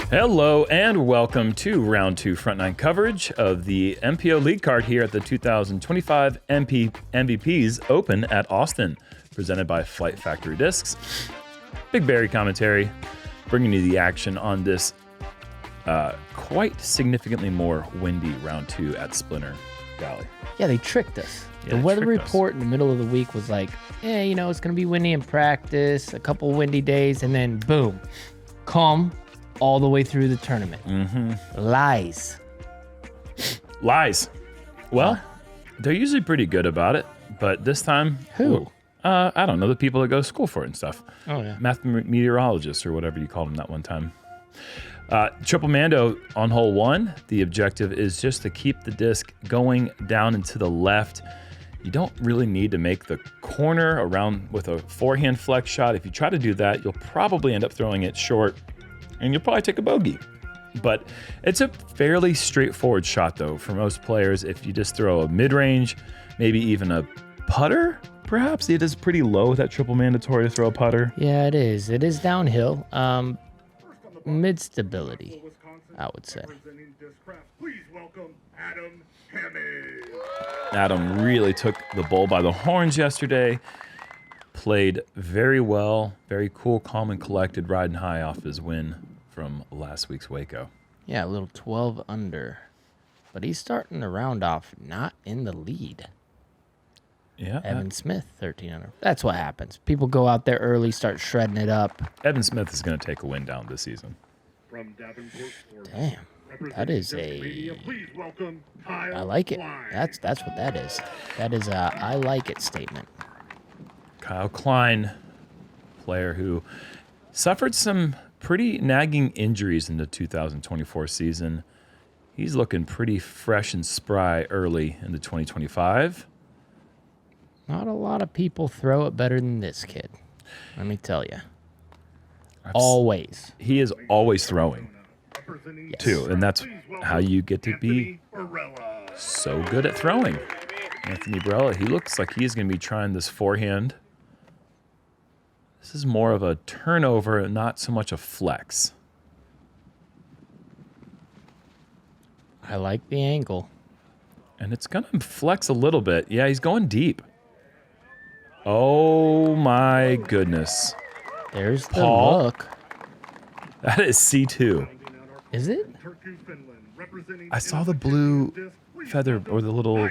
Hello and welcome to round 2 front 9 coverage of the MPO lead card here at the 2025 MVPs Open at Austin, presented by Flight Factory Discs. BigBarri commentary, bringing you the action on this quite significantly more windy round 2 at Splinter Valley. Yeah, they tricked us. The weather report in the middle of the week was like, you know, it's going to be windy in practice, a couple windy days, and then boom, calm all the way through the tournament. Lies. Well, they're usually pretty good about it, but this time... Who? I don't know, the people that go to school for it and stuff. Oh, yeah. Meteorologists or whatever you called them that one time. Triple Mando on hole 1. The objective is just to keep the disc going down and to the left. You don't really need to make the corner around with a forehand flex shot. If you try to do that, you'll probably end up throwing it short and you'll probably take a bogey. But it's a fairly straightforward shot though for most players. If you just throw a mid-range, maybe even a putter, perhaps. It is pretty low, that triple mandatory to throw a putter. Yeah, it is. It is downhill. Mid-stability, I would say. Please welcome Adam Jomez. Adam really took the bull by the horns yesterday. Played very well, very cool, calm, and collected, riding high off his win from last week's Waco. Yeah, a little 12 under. But he's starting the round off not in the lead. Yeah. Evan Smith, 13 under. That's what happens. People go out there early, start shredding it up. Evan Smith is going to take a win down this season. From Davenport, Damn. That is Please welcome Kyle I like it. Klein. That's what that is. That is a I like it statement. Kyle Klein, player who suffered some pretty nagging injuries in the 2024 season. He's looking pretty fresh and spry early in the 2025. Not a lot of people throw it better than this kid. Let me tell you. Always. He is always throwing, Representing too, and that's how you get to be Barela. so good at throwing. Anthony Barela, he looks like he's going to be trying this forehand. This is more of a turnover and not so much a flex. I like the angle. And it's going to flex a little bit. Yeah, he's going deep. Oh, my goodness. There's the Paul? look. That is C2. Is it? I saw the blue feather or the little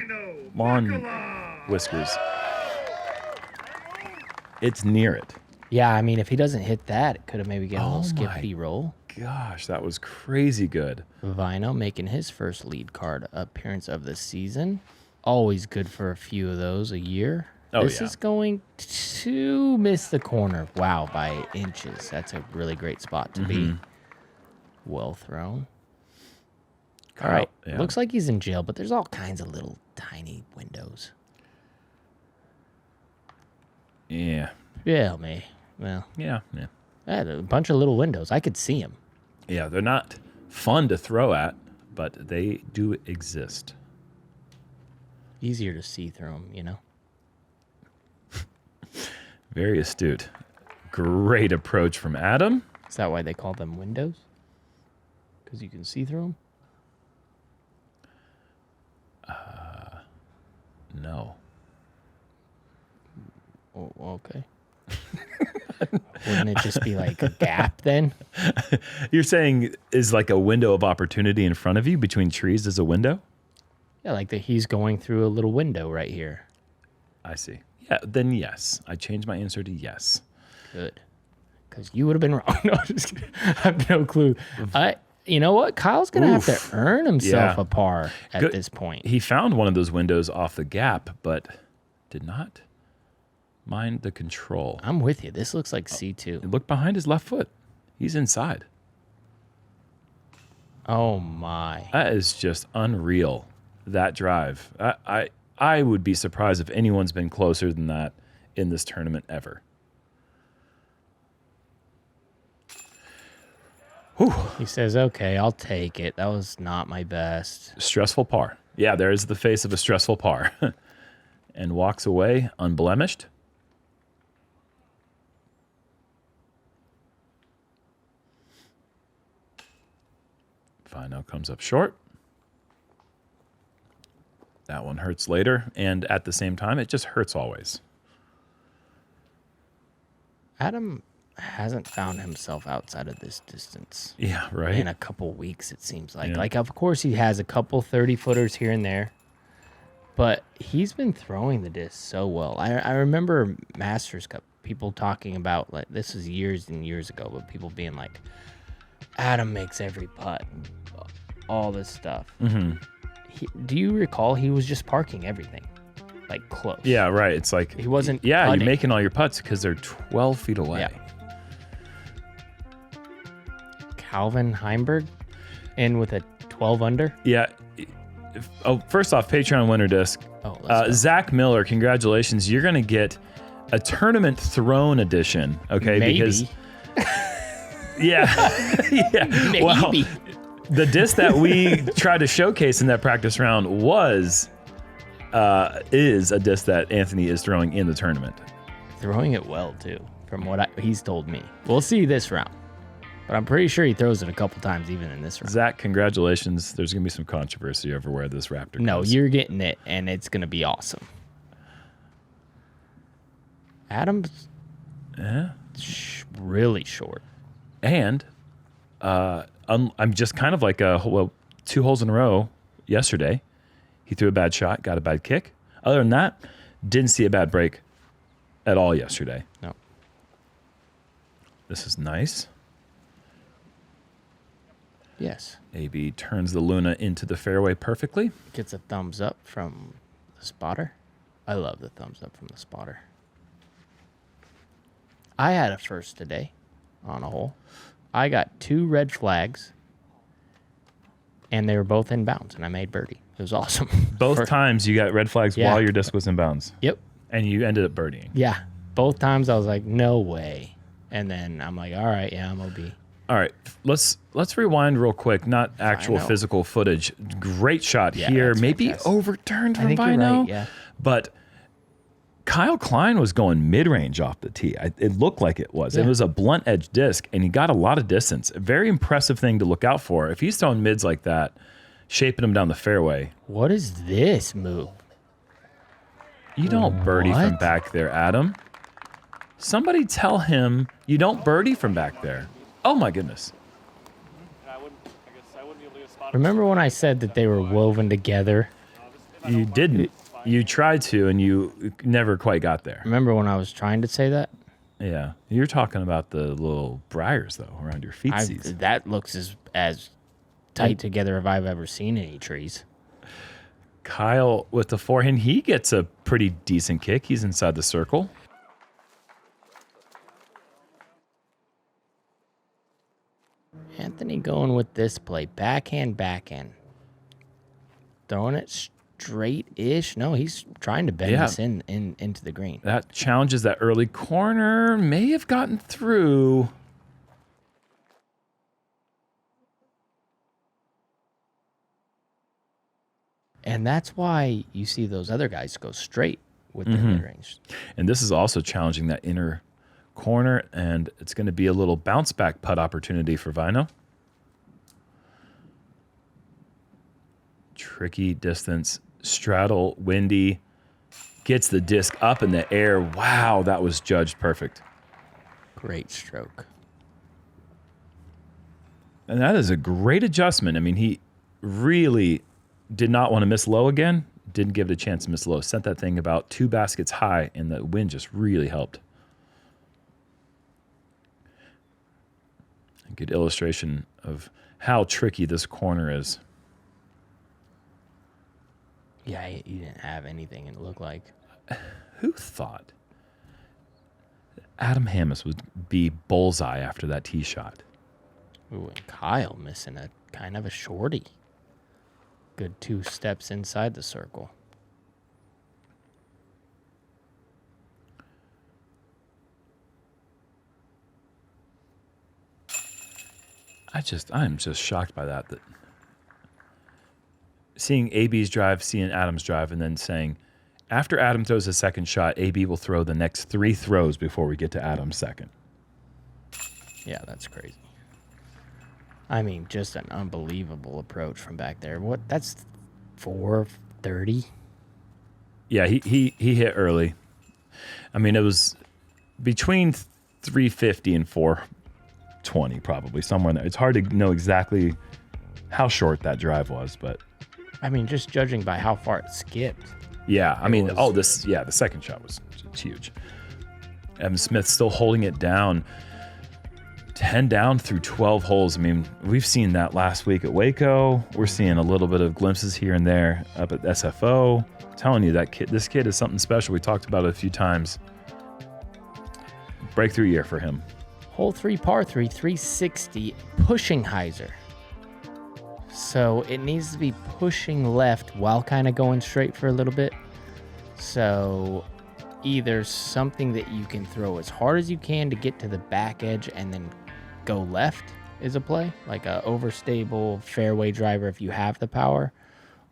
lawn whiskers. It's near it. Yeah, I mean, if he doesn't hit that, it could have maybe get a little Oh my skippity roll. Gosh, that was crazy good. Väinö making his first lead card appearance of the season. Always good for a few of those a year. Oh, This yeah. is going to miss the corner. Wow, by inches. That's a really great spot to be. Well thrown. All right. Yeah. Looks like he's in jail, but there's all kinds of little tiny windows. Yeah. Yeah, me. Well, Yeah. I had a bunch of little windows. I could see him. Yeah, they're not fun to throw at, but they do exist. Easier to see through them, you know? Very astute. Great approach from Adam. Is that why they call them windows? Because you can see through them? No. Oh, okay. Wouldn't it just be like a gap then? You're saying is like a window of opportunity in front of you between trees is a window? Yeah, like he's going through a little window right here. I see. Yeah, then yes. I changed my answer to yes. Good. Because you would have been wrong. No, I'm just kidding. I have no clue. You know what? Kyle's going to have to earn himself a par at this point. He found one of those windows off the gap, but did not mind the control. I'm with you. This looks like C2. Look behind his left foot. He's inside. Oh, my. That is just unreal, that drive. I would be surprised if anyone's been closer than that in this tournament ever. Whew. He says, okay, I'll take it. That was not my best. Stressful par. Yeah, there's the face of a stressful par. And walks away unblemished. Väinö comes up short. That one hurts later, and at the same time, it just hurts always. Adam hasn't found himself outside of this distance. Yeah, right. In a couple weeks, it seems like. Yeah. Like, of course, he has a couple 30-footers here and there, but he's been throwing the disc so well. I remember Masters Cup, people talking about, like, this was years and years ago, but people being like, Adam makes every putt, all this stuff. Mm-hmm. Do you recall he was just parking everything, like close? Yeah, right. It's like He wasn't Yeah, putting. you're making all your putts because they're 12 feet away. Yeah. Calvin Heimberg in with a 12 under. Yeah. First off, Patreon winner disc. Oh, let's go. Zach Miller, congratulations. You're going to get a tournament throne edition. Okay. Maybe. Because, yeah. Yeah. Maybe. Well, the disc that we tried to showcase in that practice round is a disc that Anthony is throwing in the tournament. Throwing it well, too, from what he's told me. We'll see this round. But I'm pretty sure he throws it a couple times even in this round. Zach, congratulations. There's going to be some controversy over where this Raptor No, goes. you're getting it, and it's going to be awesome. Adam's really short. And I'm just kind of like 2 holes in a row yesterday. He threw a bad shot, got a bad kick. Other than that, didn't see a bad break at all yesterday. No. This is nice. Yes. AB turns the Luna into the fairway perfectly. Gets a thumbs up from the spotter. I love the thumbs up from the spotter. I had a first today on a hole. I got 2 red flags, and they were both in bounds, and I made birdie. It was awesome. Both times you got red flags Yeah. while your disc was in bounds. Yep. And you ended up birdieing. Yeah. Both times I was like, no way. And then I'm like, all right, yeah, I'm OB. All right, let's rewind real quick. Not actual Väinö. physical footage. Great shot Yeah, here. that's Maybe fantastic. overturned I from think you're Väinö. right, yeah. But Kyle Klein was going mid-range off the tee. It looked like it was. It Yeah. was a blunt edge disc, and he got a lot of distance. A very impressive thing to look out for. If he's throwing mids like that, shaping them down the fairway, What is this move? you don't birdie from What? back there, Adam. Somebody tell him you don't birdie from back there. Oh, my goodness. Remember when I said that they were woven together? You didn't. You tried to, and you never quite got there. Remember when I was trying to say that? Yeah. You're talking about the little briars, though, around your feetsies. That looks as tight together as I've ever seen any trees. Kyle with the forehand, he gets a pretty decent kick. He's inside the circle. Anthony going with this play. Backhand. Throwing it straight-ish. No, he's trying to bend Yeah. this into the green. That challenges that early corner. May have gotten through. And that's why you see those other guys go straight with their mid-range. And this is also challenging that inner corner, and it's going to be a little bounce back putt opportunity for Väinö. Tricky distance, straddle, windy, gets the disc up in the air. Wow, that was judged perfect. Great stroke. And that is a great adjustment. I mean, he really did not want to miss low again. Didn't give it a chance to miss low. Sent that thing about 2 baskets high, and the wind just really helped. A good illustration of how tricky this corner is. Yeah, you didn't have anything, it looked like. Who thought Adam Hammes would be bullseye after that tee shot? Ooh, and Kyle missing a kind of a shorty. Good 2 steps inside the circle. I'm just shocked by that seeing AB's drive, seeing Adam's drive, and then saying, after Adam throws his second shot, AB will throw the next 3 throws before we get to Adam's second. Yeah, that's crazy. I mean, just an unbelievable approach from back there. What? That's 430. Yeah, he hit early. I mean, it was between 350 and 420, probably somewhere in there. It's hard to know exactly how short that drive was, but I mean, just judging by how far it skipped. yeah, I mean, the second shot was huge. Evan Smith still holding it down. 10 down through 12 holes. I mean, we've seen that last week at Waco. We're seeing a little bit of glimpses here and there up at SFO. I'm telling you, this kid is something special. We talked about it a few times. Breakthrough year for him. Hole 3, par 3, 360, pushing hyzer. So it needs to be pushing left while kind of going straight for a little bit. So either something that you can throw as hard as you can to get to the back edge and then go left is a play, like a overstable fairway driver if you have the power,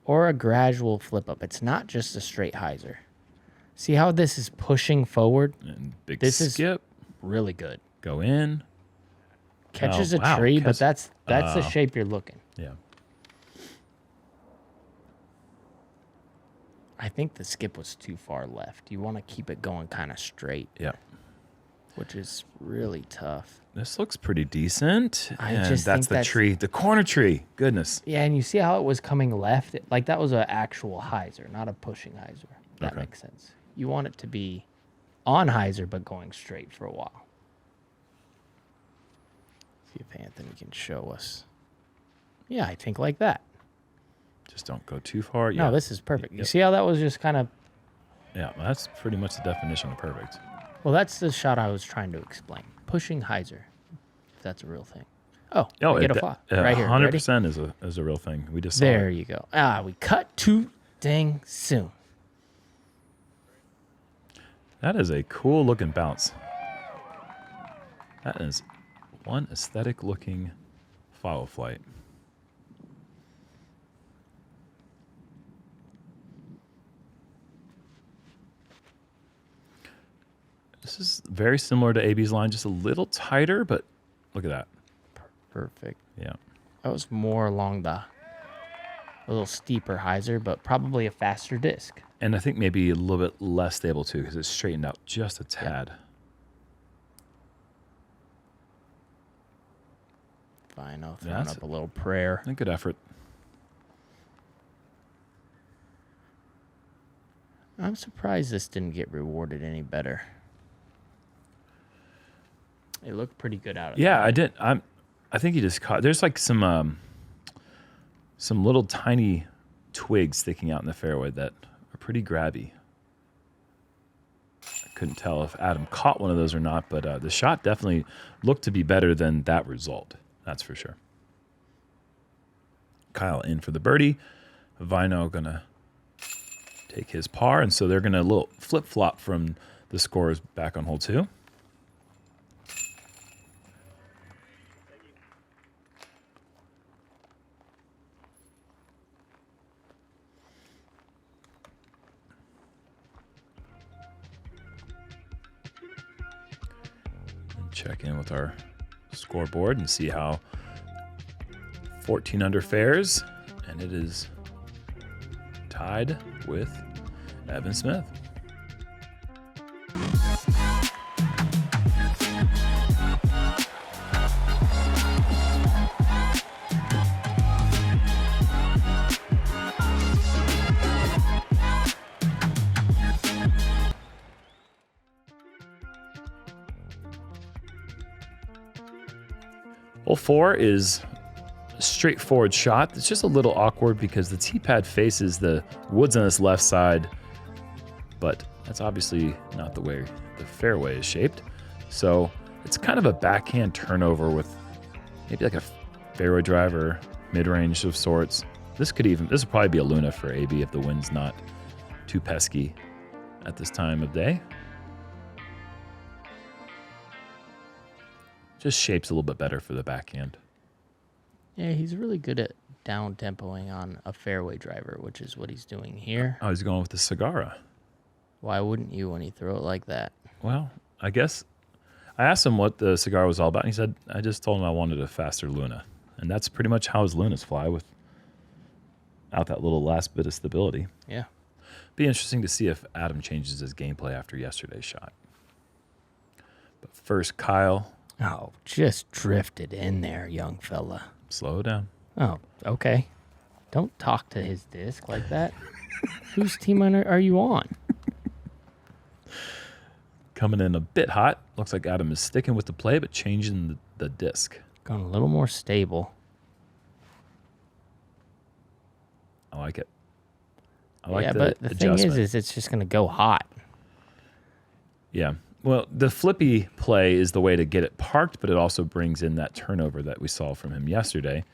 or a gradual flip up. It's not just a straight hyzer. See how this is pushing forward? And big this skip. Is really good. Go in. Catches a tree, but that's the shape you're looking. Yeah. I think the skip was too far left. You want to keep it going kind of straight. Yeah. Which is really tough. This looks pretty decent. That's the tree, the corner tree. Goodness. Yeah, and you see how it was coming left? Like that was an actual hyzer, not a pushing hyzer. That makes sense. You want it to be on hyzer, but going straight for a while. See if Anthony can show us. Yeah, I think like that. Just don't go too far. No, this is perfect. You see how that was just kind of... Yeah, that's pretty much the definition of perfect. Well, that's the shot I was trying to explain. Pushing hyzer, if that's a real thing. I get a fly. Right here. 100% is a real thing. We just saw There it. you go. We cut too dang soon. That is a cool looking bounce. That is one aesthetic looking follow flight. This is very similar to AB's line, just a little tighter, but look at that. Perfect. Yeah. That was more along a little steeper hyzer, but probably a faster disc. And I think maybe a little bit less stable too, because it's straightened out just a tad. Fine, I'll throw up a little prayer. A good effort. I'm surprised this didn't get rewarded any better. It looked pretty good out of Yeah, I did. I think he just caught. There's like some little tiny twigs sticking out in the fairway that are pretty grabby. I couldn't tell if Adam caught one of those or not, but the shot definitely looked to be better than that result. That's for sure. Kyle in for the birdie. Väinö gonna take his par, and so they're gonna little flip flop from the scores back on hole 2. Check in with our scoreboard and see how 14 under fares, and it is tied with Evan Smith. Hole 4 is a straightforward shot. It's just a little awkward because the tee pad faces the woods on this left side, but that's obviously not the way the fairway is shaped. So it's kind of a backhand turnover with maybe like a fairway driver, mid-range of sorts. This would probably be a Luna for AB if the wind's not too pesky at this time of day. Just shapes a little bit better for the backhand. Yeah, he's really good at down tempoing on a fairway driver, which is what he's doing here. Oh, he's going with the Cigarra. Why wouldn't you when you throw it like that? Well, I guess I asked him what the cigar was all about, and he said, I just told him I wanted a faster Luna. And that's pretty much how his lunas fly without that little last bit of stability. Yeah. Be interesting to see if Adam changes his gameplay after yesterday's shot. But first, Kyle. Oh, just drifted in there, young fella. Slow down. Oh, okay. Don't talk to his disc like that. Whose team are you on? Coming in a bit hot. Looks like Adam is sticking with the play, but changing the disc. Going a little more stable. I like it. I like but the thing is it's just going to go hot. Yeah. Well, the flippy play is the way to get it parked, but it also brings in that turnover that we saw from him yesterday.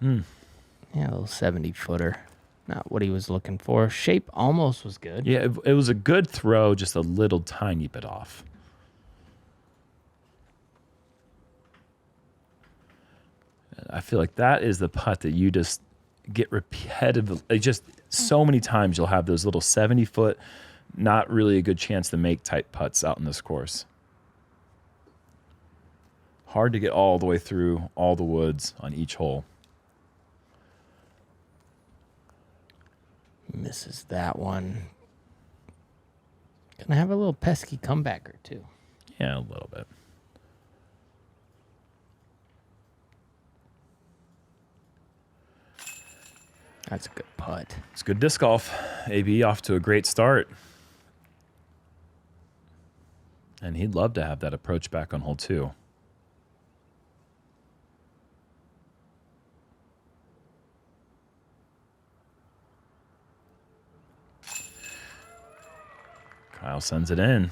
Yeah, a little 70-footer. Not what he was looking for. Shape almost was good. Yeah, it was a good throw, just a little tiny bit off. I feel like that is the putt that you just get repetitive. Just so many times you'll have those little 70-foot, not really a good chance to make type putts out in this course. Hard to get all the way through all the woods on each hole. Misses that one. Gonna have a little pesky comebacker too. Yeah, a little bit. That's a good putt. It's good disc golf. AB off to a great start. And he'd love to have that approach back on hole 2. Kyle sends it in.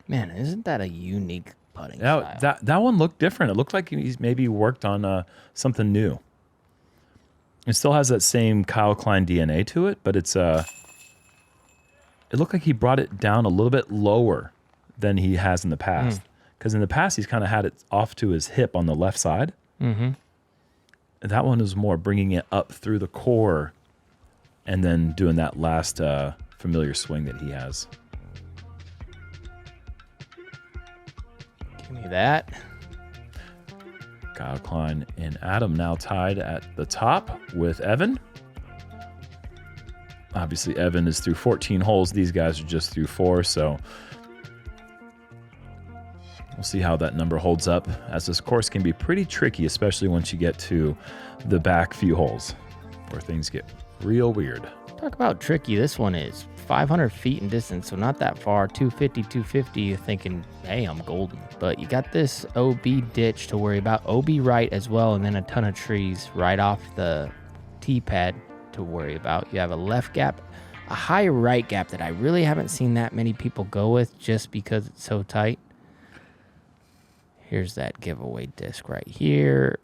Man, isn't that a unique putting style? That one looked different. It looked like he's maybe worked on something new. It still has that same Kyle Klein DNA to it, but it's it looked like he brought it down a little bit lower than he has in the past. Because in the past, he's kind of had it off to his hip on the left side. Mm-hmm. That one was more bringing it up through the core and then doing that last familiar swing that he has. Give me that. Kyle Klein and Adam now tied at the top with Evan. Obviously, Evan is through 14 holes. These guys are just through 4, so we'll see how that number holds up, as this course can be pretty tricky, especially once you get to the back few holes where things get real weird. Talk about tricky. This one is 500 feet in distance, so not that far. 250, you're thinking, hey, I'm golden. But you got this OB ditch to worry about, OB right as well, and then a ton of trees right off the tee pad to worry about. You have a left gap, a high right gap that I really haven't seen that many people go with just because it's so tight. Here's that giveaway disc right here.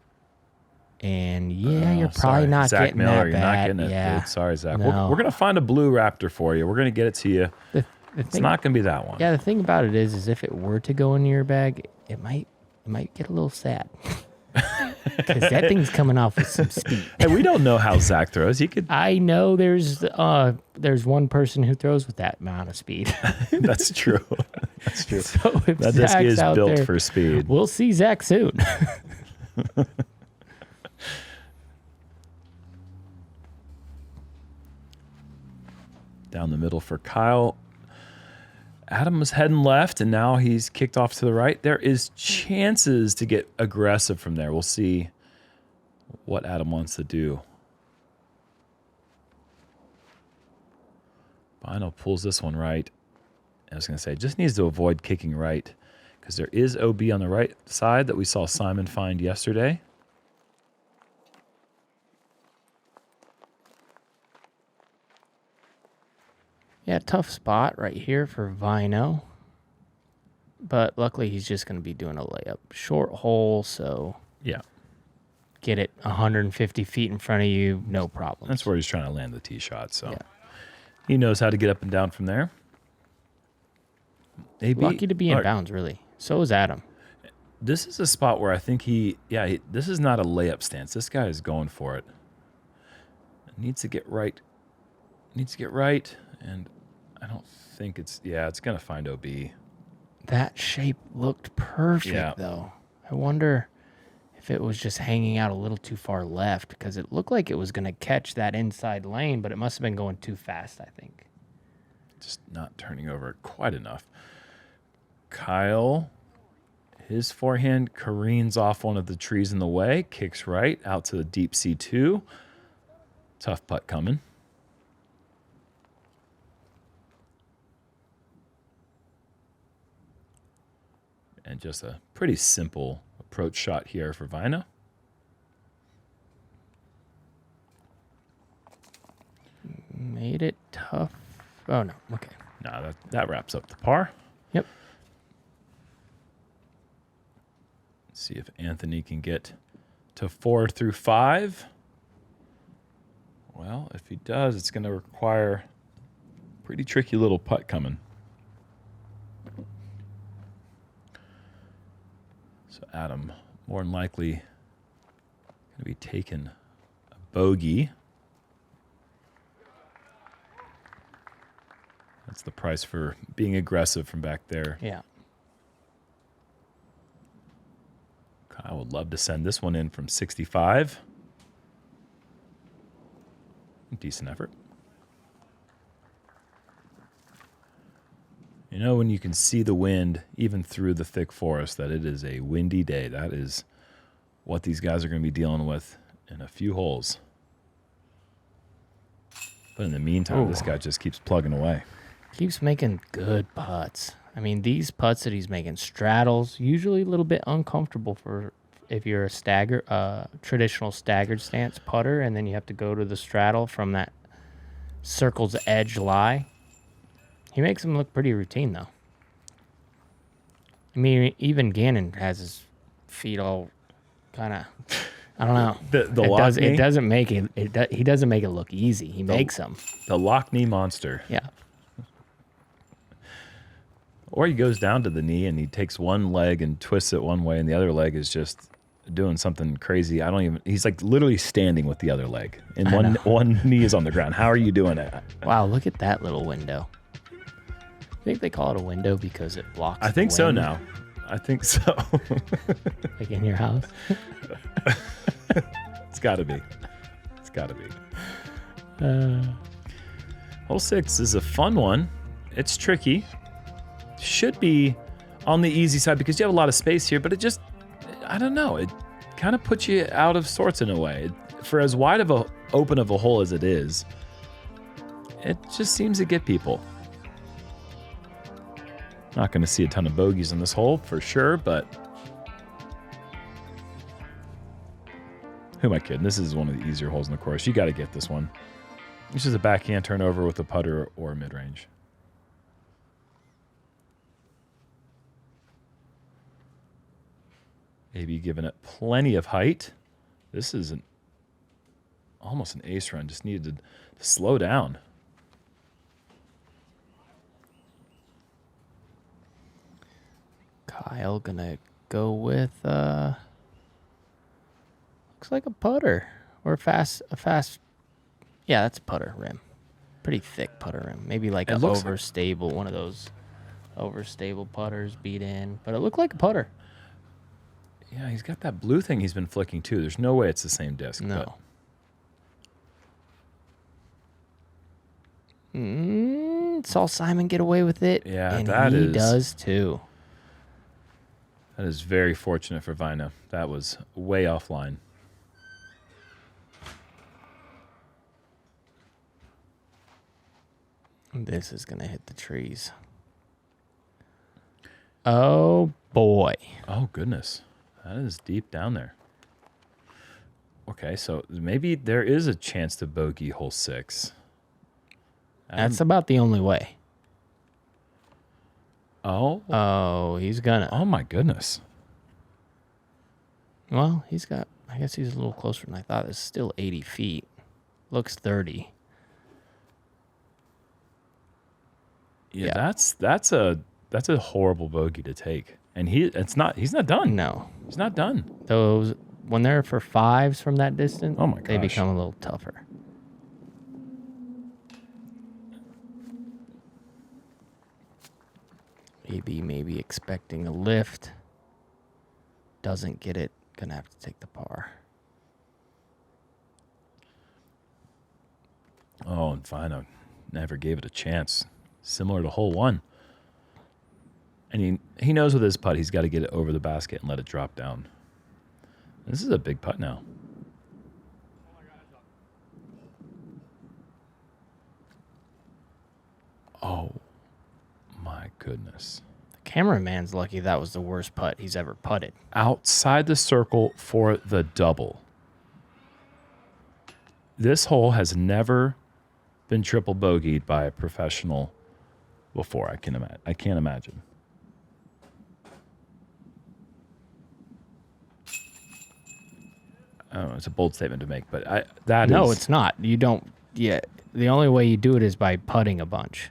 And yeah, you're probably not Zach getting Miller, that you're bad. not getting it, yeah. dude. Sorry, Zach. No. We're going to find a blue Raptor for you. We're going to get it to you. It's not going to be that one. Yeah, the thing about it is if it were to go in your bag, it might get a little sad. Because that thing's coming off with some speed. Hey, we don't know how Zach throws. He could. I know there's one person who throws with that amount of speed. That's true. That's true. So if That disc Zach's is out built there, for speed. We'll see Zach soon. Down the middle for Kyle. Adam was heading left, and now he's kicked off to the right. There is chances to get aggressive from there. We'll see what Adam wants to do. Väinö pulls this one right. I was going to say, just needs to avoid kicking right, because there is OB on the right side that we saw Simon find yesterday. Yeah, tough spot right here for Väinö. But luckily, he's just going to be doing a layup. Short hole, so Yeah, get it 150 feet in front of you, no problem. that's where he's trying to land the tee shot. So Yeah. he knows how to get up and down from there. Lucky to be in bounds, really. So is Adam. This is a spot where I think this is not a layup stance. This guy is going for it. Needs to get right. And I don't think it's going to find OB. That shape looked perfect, though. I wonder if it was just hanging out a little too far left, because it looked like it was going to catch that inside lane, but it must have been going too fast, I think. Just not turning over quite enough. Kyle, his forehand careens off one of the trees in the way, kicks right out to the deep C2. Tough putt coming. And just a pretty simple approach shot here for Väinö. Made it tough. Oh, no. Okay. No, that wraps up the par. Yep. Let's see if Anthony can get to 4 through 5. Well, if he does, it's going to require a pretty tricky little putt coming. So Adam, more than likely, going to be taking a bogey. That's the price for being aggressive from back there. Yeah. I would love to send this one in from 65. Decent effort. You know, when you can see the wind even through the thick forest, that it is a windy day. That is what these guys are going to be dealing with in a few holes. But in the meantime, this guy just keeps plugging away. Keeps making good putts. I mean, these putts that he's making, straddles, usually a little bit uncomfortable for if you're a traditional staggered stance putter, and then you have to go to the straddle from that circle's edge lie. He makes them look pretty routine, though. I mean, even Gannon has his feet all kind of, I don't know. It doesn't make it. He doesn't make it look easy. He makes them. The lock knee monster. Yeah. Or he goes down to the knee and he takes one leg and twists it one way, and the other leg is just doing something crazy. He's like literally standing with the other leg, and one knee is on the ground. How are you doing it? Wow, look at that little window. I think they call it a window because it blocks. I think so now. I think so. Like in your house? It's got to be. Hole 6 is a fun one. It's tricky. Should be on the easy side because you have a lot of space here, but it just, I don't know, it kind of puts you out of sorts in a way. For as wide of a open of a hole as it is, it just seems to get people. Not going to see a ton of bogeys in this hole for sure, but who am I kidding? This is one of the easier holes in the course. You got to get this one. This is a backhand turnover with a putter or a mid-range. Maybe giving it plenty of height. This is almost an ace run. Just needed to slow down. Kyle gonna go with looks like a putter or a fast. Yeah, that's a putter rim. Pretty thick putter rim. Maybe like an overstable, one of those overstable putters beat in. But it looked like a putter. Yeah, he's got that blue thing he's been flicking too. There's no way it's the same disc. No. Saw Simon get away with it. Yeah, and he does too. That is very fortunate for Väinö. That was way offline. This is going to hit the trees. Oh, boy. Oh, goodness. That is deep down there. Okay, so maybe there is a chance to bogey hole 6. That's about the only way. Oh, he's gonna. Oh, my goodness. Well, I guess he's a little closer than I thought. It's still 80 feet. Looks 30. Yeah, that's a horrible bogey to take. And he's not done. No. He's not done. Those, when they're for 5s from that distance, Oh my they gosh. become a little tougher. Maybe expecting a lift. Doesn't get it. Gonna have to take the par. Oh, and Väinö never gave it a chance. Similar to hole 1. And he knows with his putt, he's got to get it over the basket and let it drop down. This is a big putt now. Oh, my goodness. The cameraman's lucky that was the worst putt he's ever putted. Outside the circle for the double. This hole has never been triple bogeyed by a professional before. I can't imagine. I don't know, it's a bold statement to make, but No, it's not. You don't. Yeah, the only way you do it is by putting a bunch.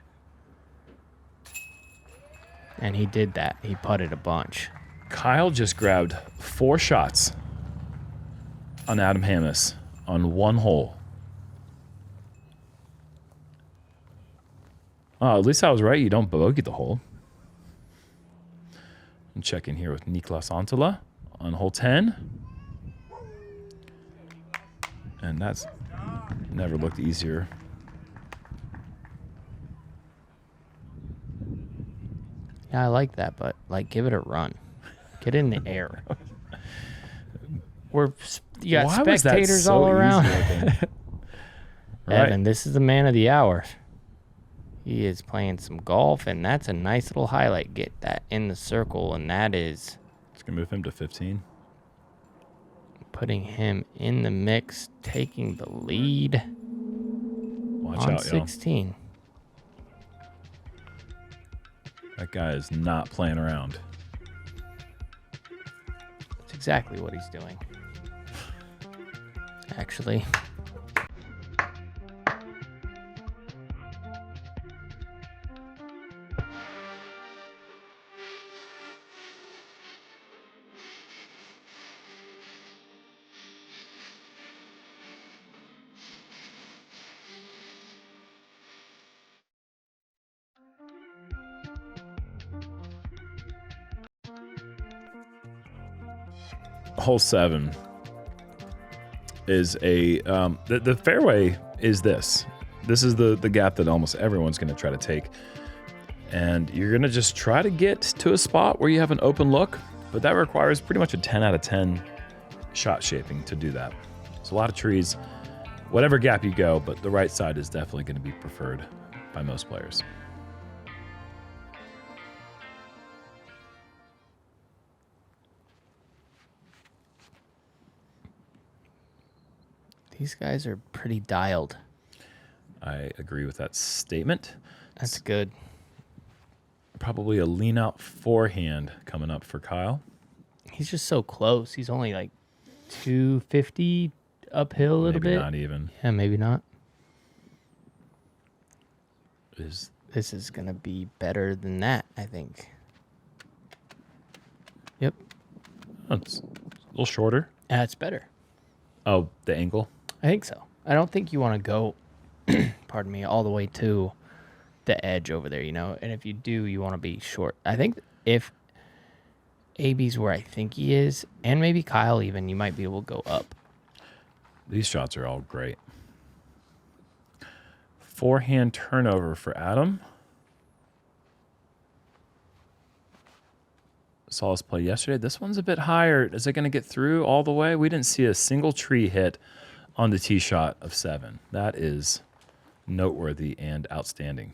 And he did that. He putted a bunch. Kyle just grabbed 4 shots on Adam Hammes on 1 hole. Oh, at least I was right. You don't bogey the hole. I'm checking here with Niklas Antila on hole 10. And that's never looked easier. Yeah, I like that, but like, give it a run. Get in the air. You got Why was that spectators so all around. Right. Evan, this is the man of the hour. He is playing some golf, and that's a nice little highlight. Get that in the circle, and that is It's going to move him to 15. putting him in the mix, taking the lead Watch on out, y'all. 16. That guy is not playing around. That's exactly what he's doing. Actually. Hole 7 is a the fairway is this. This is the gap that almost everyone's going to try to take, and you're going to just try to get to a spot where you have an open look, but that requires pretty much a 10 out of 10 shot shaping to do that. It's a lot of trees, whatever gap you go, but the right side is definitely going to be preferred by most players. These guys are pretty dialed. I agree with that statement. That's good. Probably a lean out forehand coming up for Kyle. He's just so close. He's only like 250 uphill a little Maybe bit. not even. Yeah, maybe not. Is This is going to be better than that, I think. Yep. it's a little shorter. It's better. Oh, the angle. I think so. I don't think you want to go, pardon me, all the way to the edge over there, you know? And if you do, you want to be short. I think if AB's where I think he is, and maybe Kyle even, you might be able to go up. These shots are all great. Forehand turnover for Adam. Saw us play yesterday. This one's a bit higher. Is it going to get through all the way? We didn't see a single tree hit on the tee shot of 7. That is noteworthy and outstanding.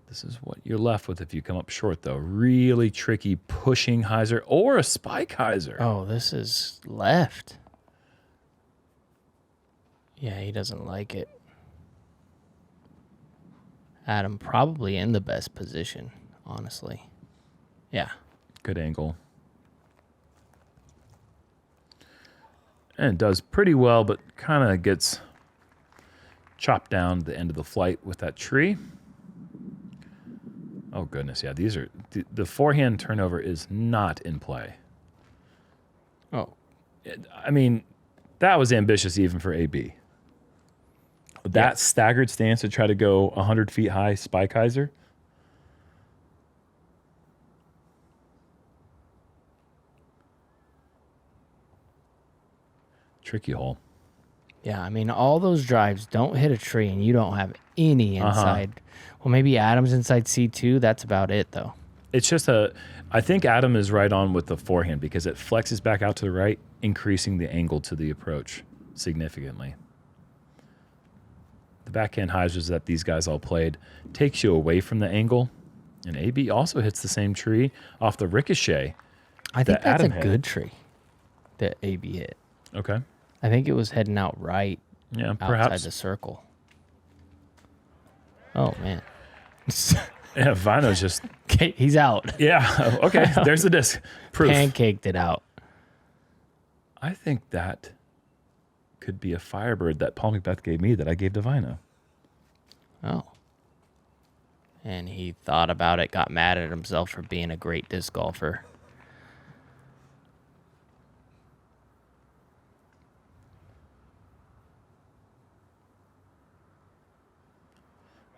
This is what you're left with if you come up short, though. Really tricky pushing hyzer or a spike hyzer. Oh, this is left. Yeah, he doesn't like it. Adam probably in the best position, honestly. Yeah. Good angle. And it does pretty well, but kind of gets chopped down at the end of the flight with that tree. Oh, goodness. Yeah, these are the forehand turnover is not in play. Oh. I mean, that was ambitious even for AB. That staggered stance to try to go 100 feet high, Spike Heiser. Tricky hole. Yeah, I mean, all those drives don't hit a tree, and you don't have any inside. Well, maybe Adam's inside C2. That's about it, though. It's just I think Adam is right on with the forehand because it flexes back out to the right, increasing the angle to the approach significantly. The backhand Heisers that these guys all played takes you away from the angle, and AB also hits the same tree off the ricochet. I think that's Adam a hit. good tree that AB hit. Okay. I think it was heading out right Yeah, outside perhaps. the circle. Oh, man. Yeah, Väinö's just... Okay, he's out. Yeah, okay, there's the disc. Proof. Pancaked it out. I think that could be a Firebird that Paul Macbeth gave me that I gave to Väinö. Oh. And he thought about it, got mad at himself for being a great disc golfer.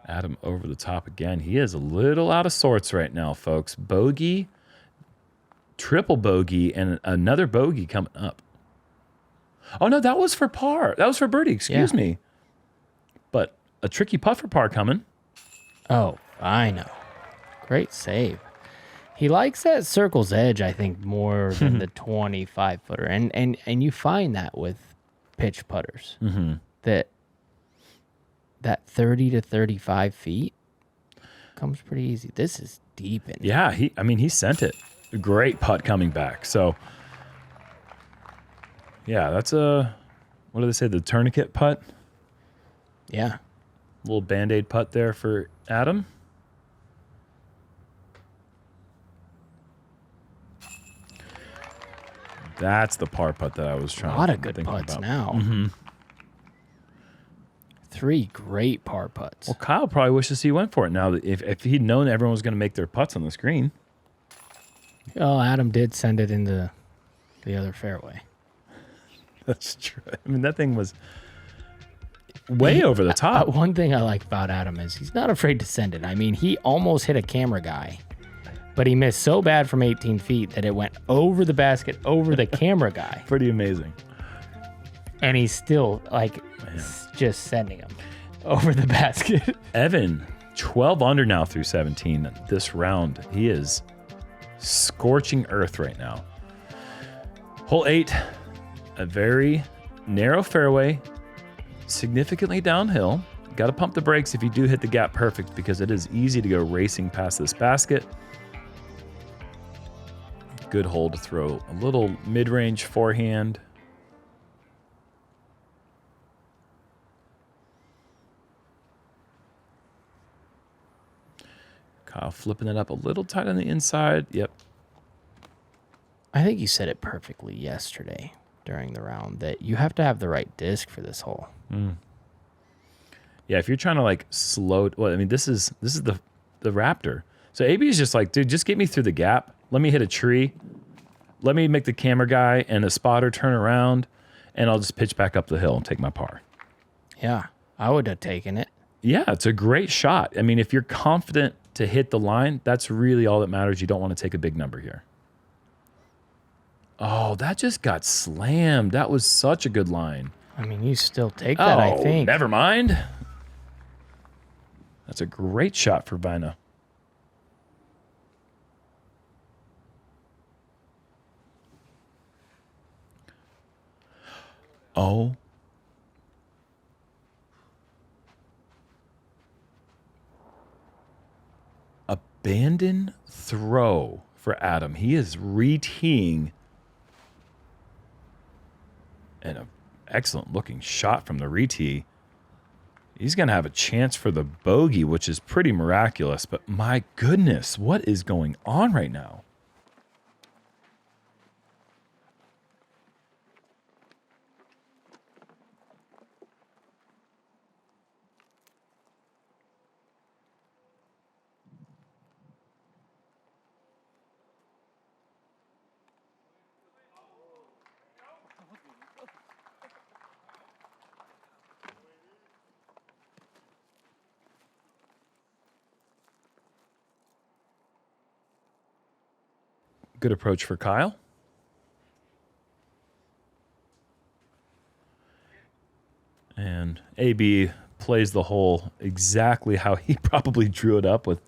Adam over the top again. He is a little out of sorts right now, folks. Bogey, triple bogey, and another bogey coming up. Oh, no, that was for par. That was for birdie, excuse me. But a tricky putt for par coming. Oh, I know. Great save. He likes that circle's edge, I think, more than the 25-footer. And you find that with pitch putters. That 30 to 35 feet comes pretty easy. This is deep in. Yeah, he sent it. A great putt coming back. So, yeah, that's what do they say? The tourniquet putt? Yeah. Little Band-Aid putt there for Adam. That's the par putt that I was trying A lot to of good think putts about. now. 3 great par putts. Well, Kyle probably wishes he went for it now. That if he'd known everyone was going to make their putts on the screen. Oh, Adam did send it into the other fairway. That's true. I mean, that thing was way over the top. One thing I like about Adam is he's not afraid to send it. I mean, he almost hit a camera guy, but he missed so bad from 18 feet that it went over the basket, over the camera guy. Pretty amazing. And he's still, just sending him over the basket. Evan, 12 under now through 17 this round. He is scorching earth right now. Hole 8, a very narrow fairway, significantly downhill. Got to pump the brakes if you do hit the gap perfect because it is easy to go racing past this basket. Good hole to throw a little mid-range forehand. Kyle flipping it up a little tight on the inside. Yep. I think you said it perfectly yesterday during the round that you have to have the right disc for this hole. Yeah, if you're trying to slow, well, I mean, this is the Raptor. So AB is just like, dude, just get me through the gap. Let me hit a tree. Let me make the camera guy and a spotter turn around, and I'll just pitch back up the hill and take my par. Yeah, I would have taken it. Yeah, it's a great shot. I mean, if you're confident to hit the line, that's really all that matters. You don't want to take a big number here. Oh, that just got slammed. That was such a good line. I mean, you still take that, I think. Never mind. That's a great shot for Väinö. Oh. Abandon throw for Adam. He is re-teeing an excellent looking shot from the re-tee. He's going to have a chance for the bogey, which is pretty miraculous. But my goodness, what is going on right now? Good approach for Kyle. And AB plays the hole exactly how he probably drew it up with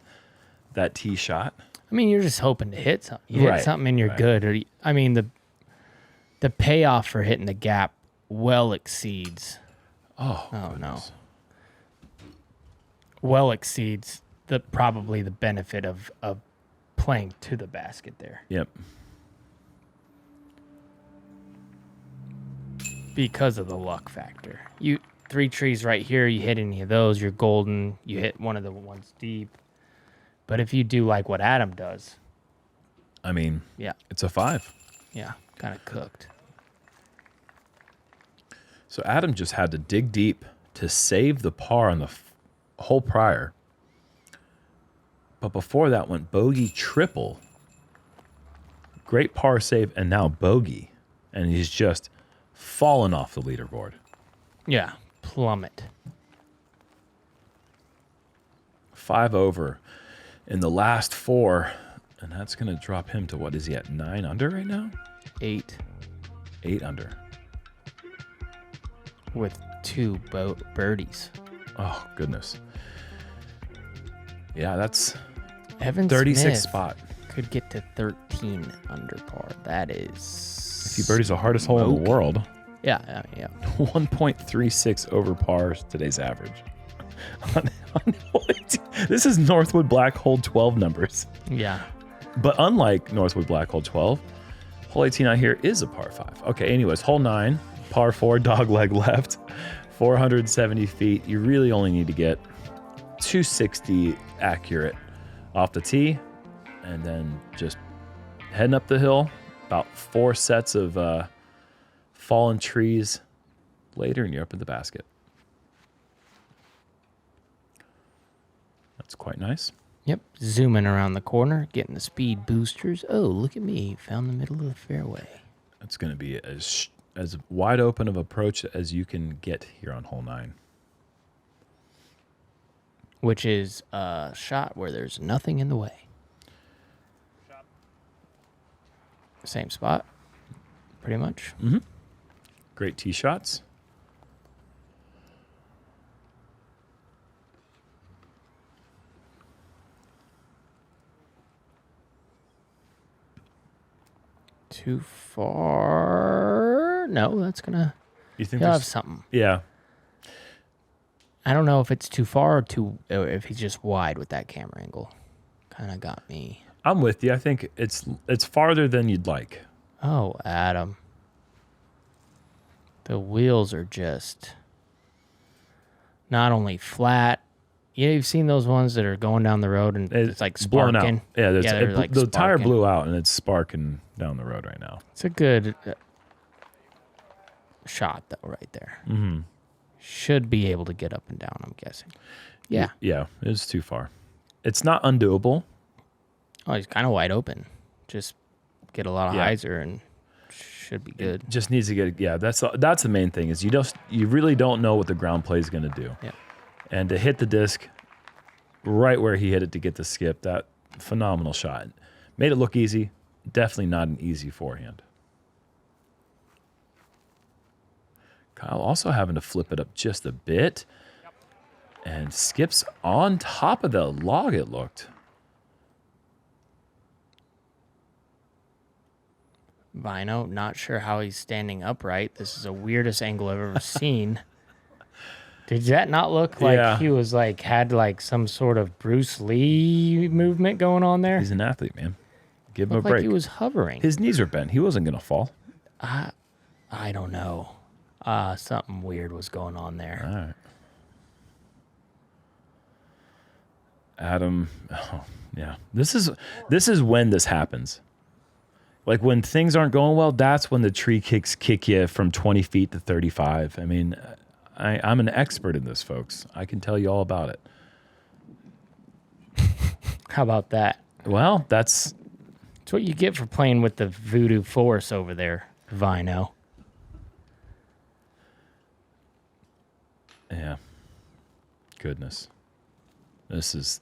that tee shot. I mean, you're just hoping to hit something. You hit something and you're good. Or, I mean, the payoff for hitting the gap well exceeds. Oh no. Well exceeds probably the benefit of playing to the basket there. Yep. Because of the luck factor. 3 trees right here, you hit any of those, you're golden. You hit one of the ones deep. But if you do like what Adam does, I mean, yeah, it's a 5. Yeah, kind of cooked. So Adam just had to dig deep to save the par on the hole prior. But before that went bogey triple. Great par save and now bogey. And he's just fallen off the leaderboard. Yeah, plummet. 5 over in the last 4. And that's going to drop him to, what is he at, 9 under right now? 8. 8 under. With 2 birdies. Oh, goodness. Yeah, that's Evan 36 Smith spot. Could get to 13 under par. That is... If he birdies the hardest hole in the world. Yeah. 1.36 over par is today's average. This is Northwood Black Hole 12 numbers. Yeah. But unlike Northwood Black Hole 12, hole 18 out here is a par 5. Okay, anyways, hole 9, par 4, dog leg left, 470 feet. You really only need to get 260 accurate off the tee, and then just heading up the hill, about 4 sets of fallen trees later, and you're up in the basket. That's quite nice. Yep, zooming around the corner, getting the speed boosters. Oh, look at me, found the middle of the fairway. That's going to be as wide open of approach as you can get here on hole 9. Which is a shot where there's nothing in the way. Same spot, pretty much. Mm-hmm. Great tee shots. Too far? No, that's gonna. You think he'll have something? Yeah. I don't know if it's too far or if he's just wide with that camera angle. Kind of got me. I'm with you. I think it's farther than you'd like. Oh, Adam. The wheels are just not only flat. You've seen those ones that are going down the road and it's like sparking. Blown out. Yeah, like the tire blew out and it's sparking down the road right now. It's a good shot, though, right there. Mm-hmm. Should be able to get up and down, I'm guessing. Yeah. Yeah, it's too far. It's not undoable. Oh, he's kind of wide open. Just get a lot of hyzer and should be good. It just needs to get, that's the main thing is you really don't know what the ground play is going to do. Yeah. And to hit the disc right where he hit it to get the skip, that phenomenal shot. Made it look easy. Definitely not an easy forehand. Kyle also having to flip it up just a bit. And skips on top of the log, it looked. Väinö, not sure how he's standing upright. This is the weirdest angle I've ever seen. Did that not look like he was had some sort of Bruce Lee movement going on there? He's an athlete, man. Give him a break. Like he was hovering. His knees are bent. He wasn't going to fall. I don't know. Something weird was going on there. All right. Adam, this is when this happens. Like when things aren't going well, that's when the tree kicks kick you from 20 feet to 35. I mean, I'm an expert in this, folks. I can tell you all about it. How about that? Well, that's what you get for playing with the voodoo force over there, Väinö. Yeah. Goodness. This is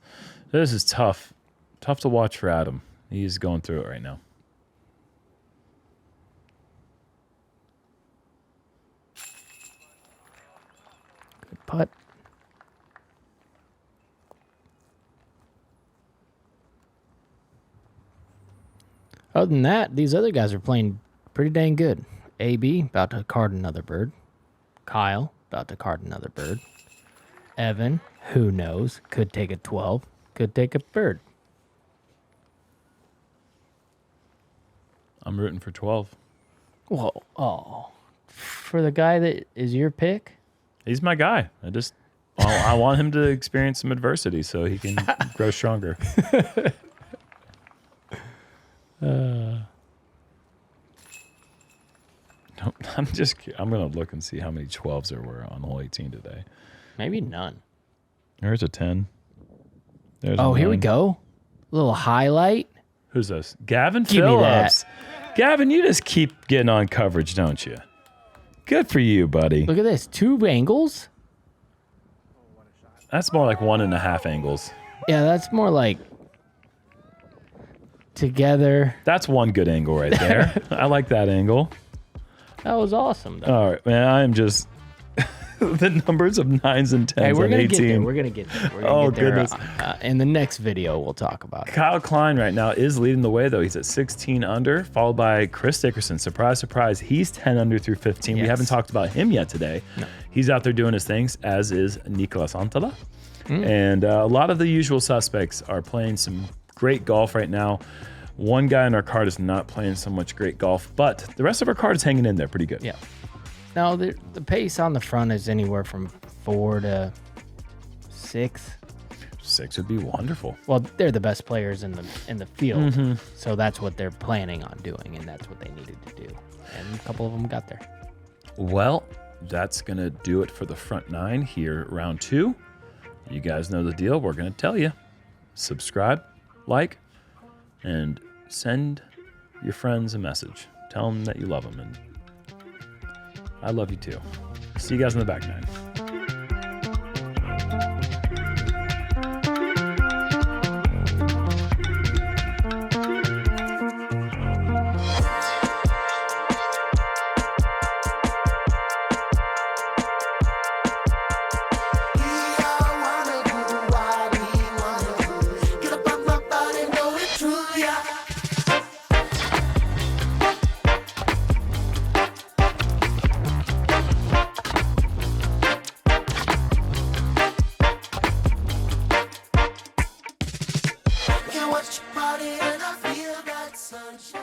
tough. Tough to watch for Adam. He's going through it right now. Good putt. Other than that, these other guys are playing pretty dang good. AB, about to card another bird. Kyle, about to card another bird. Evan, who knows, could take a 12, could take a bird. I'm rooting for 12. Whoa, oh. For the guy that is your pick? He's my guy. I want him to experience some adversity so he can grow stronger. I'm going to look and see how many 12s there were on hole 18 today. Maybe none. There's a 10. There's a Here we 9. go. Little highlight. Who's this? Gavin Give me that. Phillips. Gavin, you just keep getting on coverage, don't you? Good for you, buddy. Look at this. 2 angles? That's more like 1.5 angles. Yeah, that's more like together. That's one good angle right there. I like that angle. That was awesome, though. All right, man. I'm just the numbers of 9s and 10s Hey, we're and gonna 18. get there. We're gonna get there. We're gonna Oh, get there. goodness. In the next video, we'll talk about it. Kyle Klein right now is leading the way, though. He's at 16 under, followed by Chris Dickerson. Surprise, surprise. He's 10 under through 15. We Yes. haven't talked about him yet today. No. He's out there doing his things, as is Nicolas Antala. And a lot of the usual suspects are playing some great golf right now. One guy in our card is not playing so much great golf, but the rest of our card is hanging in there pretty good. Yeah. No, the pace on the front is anywhere from 4 to 6. 6 would be wonderful. Well, they're the best players in the field, so that's what they're planning on doing, and that's what they needed to do. And a couple of them got there. Well, that's going to do it for the front 9 here, round 2. You guys know the deal. We're going to tell you. Subscribe, like, and send your friends a message. Tell them that you love them, and I love you too. See you guys in the back 9. Watch your body and I feel that sunshine.